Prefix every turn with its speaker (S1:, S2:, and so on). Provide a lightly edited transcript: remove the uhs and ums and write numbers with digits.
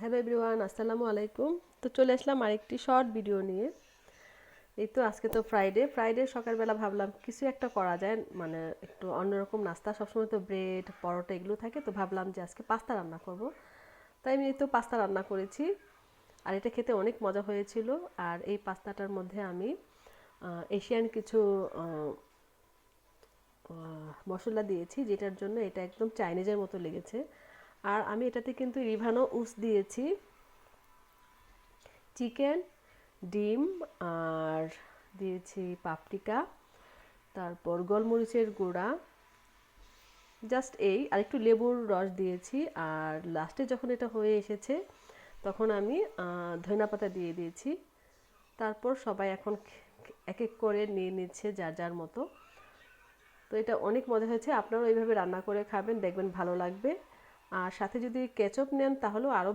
S1: Hello everyone, আসসালামু আলাইকুম। তো চলে আসলাম আরেকটি শর্ট ভিডিও নিয়ে। এই তো আজকে তো ফ্রাইডে সকালবেলা ভাবলাম কিছু একটা করা যায়, মানে একটু অন্যরকম নাস্তা। সবসময় তো ব্রেড পরোটা এগুলো থাকে, তো ভাবলাম যে আজকে পাস্তা রান্না করব। তাই আমি এই তো পাস্তা রান্না করেছি, আর এটা খেতে অনেক মজা হয়েছিল। আর এই পাস্তাটার মধ্যে আমি এশিয়ান কিছু মশলা দিয়েছি, যেটার জন্য এটা একদম চাইনিজের মতো লেগেছে। আর আমি এটাতে কিন্তু রিভানো উস দিয়েছি, চিকেন, ডিম, আর দিয়েছি পাপরিকা, তারপর গোলমরিচের গুঁড়া, জাস্ট এই আর একটু লেবুর রস দিয়েছি। আর লাস্টে যখন এটা হয়ে এসেছে তখন আমি ধনেপাতা দিয়ে দিয়েছি। তারপর সবাই এখন এক এক করে নিয়ে নিচ্ছে যার যার মতো। তো এটা অনেক মজা হয়েছে, আপনারাও এইভাবে রান্না করে খাবেন, দেখবেন ভালো লাগবে। আর সাথে যদি কেচাপ নেন তাহলেও আরও